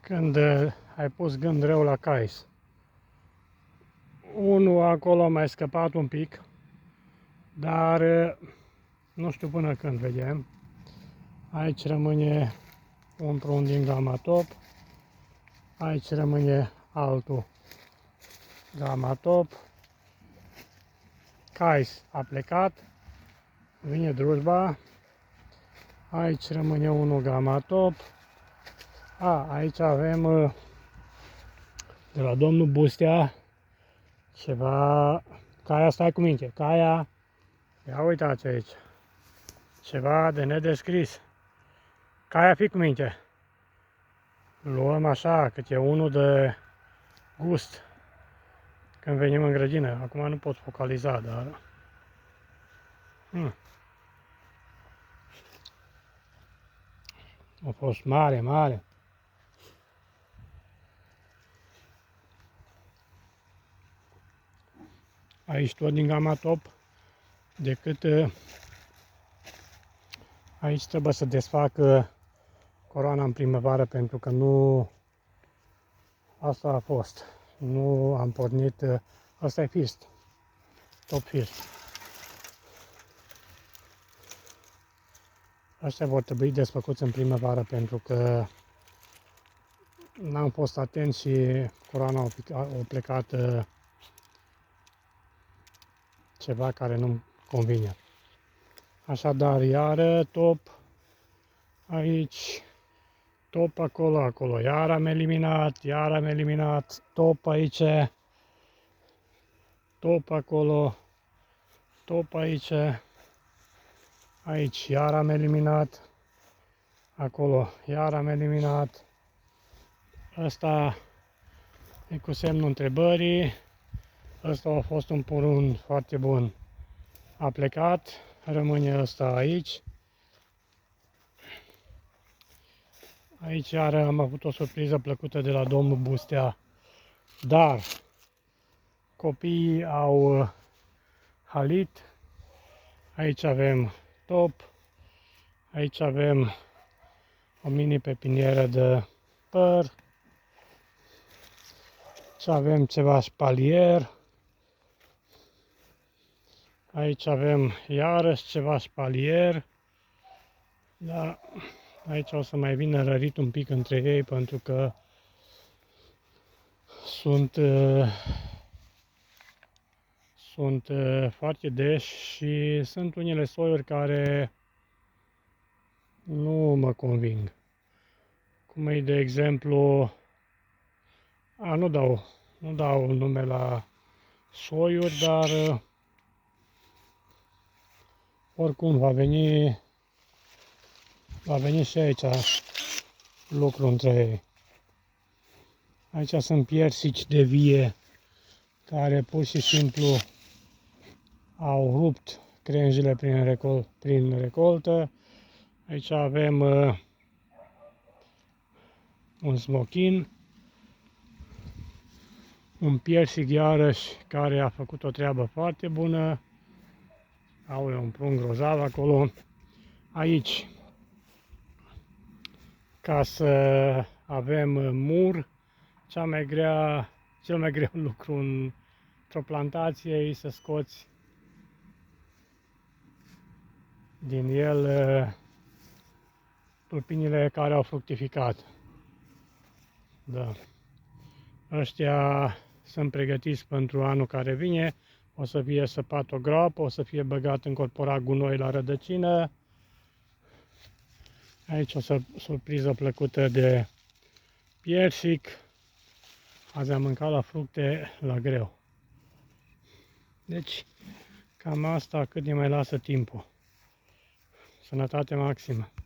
când ai pus gând rău la cais. Unul acolo a mai scăpat un pic, dar nu știu până când vedem. Aici rămâne un prun din gama top, aici rămâne altul gama top. Cais a plecat, vine drujba, aici rămâne unul gama top. Aici avem de la domnul Bustea ceva, Caia, stai cu minte, Caia, ia uitați aici, ceva de nedescris. Caia, fii cu minte, luăm așa, câte unul de gust când venim în grădină. Acum nu pot focaliza, dar a fost mare, mare. Aici tot din gama top, decât aici trebuie să desfac coroana în primăvară, pentru că nu asta a fost. Nu am pornit, asta e first, top first. Ăștia vor trebui desfăcuți în primăvară, pentru că n-am fost atent și coroana a plecat ceva care nu-mi convine. Așadar, iară top aici, top acolo, iar am eliminat, top aici, top acolo, top aici, aici iar am eliminat, acolo iar am eliminat. Ăsta e cu semnul întrebării, ăsta a fost un porun foarte bun, a plecat, rămâne ăsta aici. Aici iar am avut o surpriză plăcută de la domnul Bustea, dar copiii au halit. Aici avem top, aici avem o mini pepinieră de păr, aici avem ceva șpalier, aici avem iarăși ceva șpalier, dar aici o să mai vină rărit un pic între ei, pentru că sunt foarte deși și sunt unele soiuri care nu mă conving. Cum e, de exemplu, nu dau nume la soiuri, dar oricum va veni și aici lucru între ei. Aici sunt piersici de vie care pur și simplu au rupt crenjile prin recoltă. Aici avem un smochin, un piersic iarăși care a făcut o treabă foarte bună. Aoleu, un prun grozav acolo. Aici, ca să avem mur, cel mai greu lucru într-o plantație e să scoți din el tulpinile care au fructificat. Da. Ăștia sunt pregătiți pentru anul care vine. O să fie săpat o groapă, o să fie băgat, încorporat gunoi la rădăcină. Aici o surpriză plăcută de piersic. Azi am mâncat la fructe la greu. Deci, cam asta, cât ne mai lasă timpul. Sănătate maximă!